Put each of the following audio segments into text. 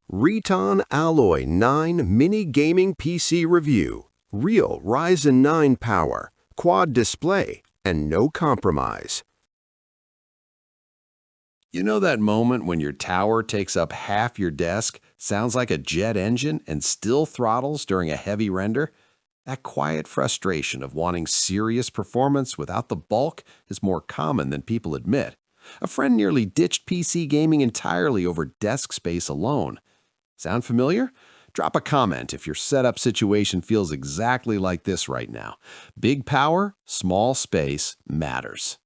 Reatan Alloy 9 Mini Gaming PC Review. Real Ryzen 9 power, quad display, and no compromise. You know that moment when your tower takes up half your desk, sounds like a jet engine, and still throttles during a heavy render? That quiet frustration of wanting serious performance without the bulk is more common than people admit. A friend nearly ditched PC gaming entirely over desk space alone. Sound familiar? Drop a comment if your setup situation feels exactly like this right now. Big power, small space matters.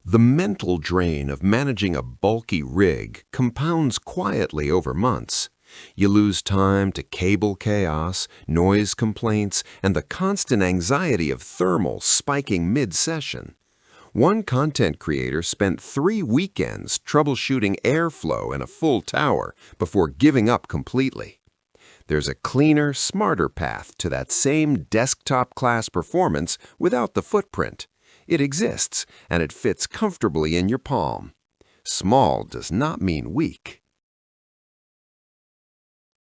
The mental drain of managing a bulky rig compounds quietly over months. You lose time to cable chaos, noise complaints, and the constant anxiety of thermal spiking mid-session. One content creator spent 3 weekends troubleshooting airflow in a full tower before giving up completely. There's a cleaner, smarter path to that same desktop-class performance without the footprint. It exists, and it fits comfortably in your palm. Small does not mean weak.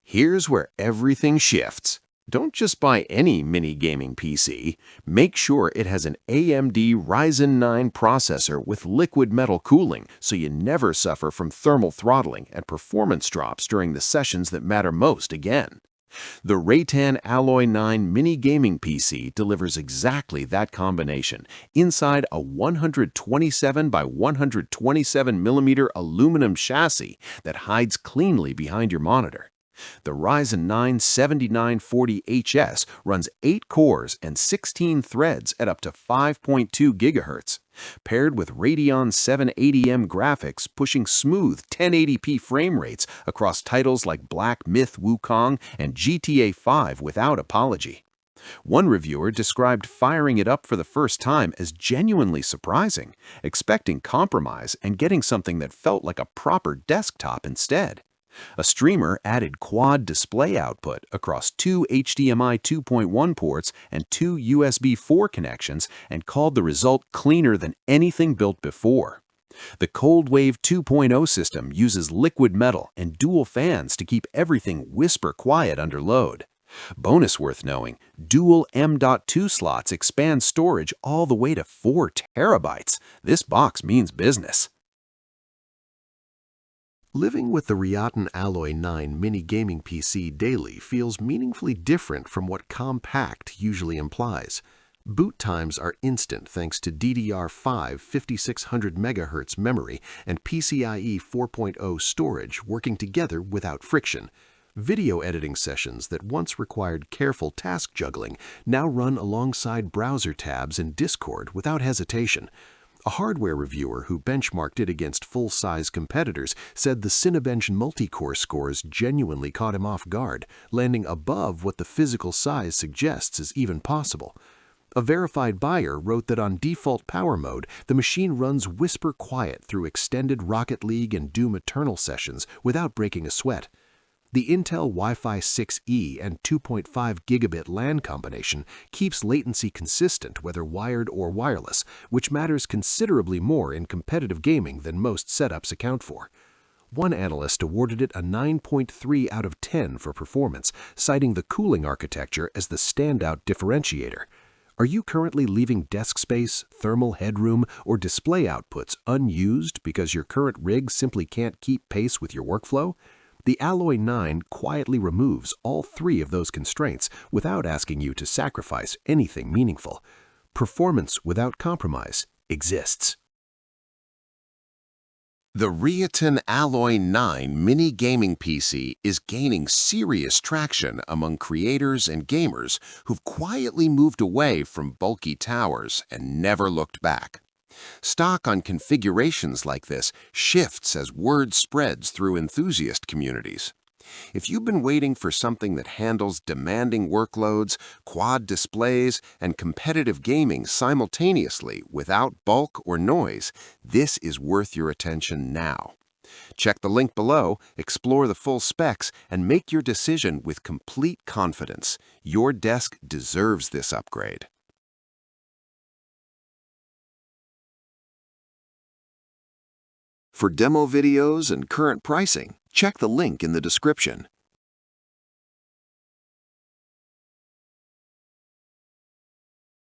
Here's where everything shifts. Don't just buy any mini gaming PC. Make sure it has an AMD Ryzen 9 processor with liquid metal cooling so you never suffer from thermal throttling and performance drops during the sessions that matter most again. The Reatan Alloy 9 mini gaming PC delivers exactly that combination inside a 127 by 127 millimeter aluminum chassis that hides cleanly behind your monitor. The Ryzen 9 7940HS runs 8 cores and 16 threads at up to 5.2 GHz, paired with Radeon 780M graphics pushing smooth 1080p frame rates across titles like Black Myth Wukong and GTA 5 without apology. One reviewer described firing it up for the first time as genuinely surprising, expecting compromise and getting something that felt like a proper desktop instead. A streamer added quad display output across 2 HDMI 2.1 ports and 2 USB 4 connections and called the result cleaner than anything built before. The ColdWave 2.0 system uses liquid metal and dual fans to keep everything whisper quiet under load. Bonus worth knowing, dual M.2 slots expand storage all the way to 4 terabytes. This box means business. Living with the Reatan Alloy 9 mini gaming PC daily feels meaningfully different from what compact usually implies. Boot times are instant thanks to DDR5 5600 MHz memory and PCIe 4.0 storage working together without friction. Video editing sessions that once required careful task juggling now run alongside browser tabs and Discord without hesitation. A hardware reviewer who benchmarked it against full-size competitors said the Cinebench multi-core scores genuinely caught him off guard, landing above what the physical size suggests is even possible. A verified buyer wrote that on default power mode, the machine runs whisper quiet through extended Rocket League and Doom Eternal sessions without breaking a sweat. The Intel Wi-Fi 6E and 2.5 gigabit LAN combination keeps latency consistent whether wired or wireless, which matters considerably more in competitive gaming than most setups account for. One analyst awarded it a 9.3 out of 10 for performance, citing the cooling architecture as the standout differentiator. Are you currently leaving desk space, thermal headroom, or display outputs unused because your current rig simply can't keep pace with your workflow? The Alloy 9 quietly removes all 3 of those constraints without asking you to sacrifice anything meaningful. Performance without compromise exists. The Reatan Alloy 9 mini gaming PC is gaining serious traction among creators and gamers who've quietly moved away from bulky towers and never looked back. Stock on configurations like this shifts as word spreads through enthusiast communities. If you've been waiting for something that handles demanding workloads, quad displays, and competitive gaming simultaneously without bulk or noise, this is worth your attention now. Check the link below, explore the full specs, and make your decision with complete confidence. Your desk deserves this upgrade. For demo videos and current pricing, check the link in the description.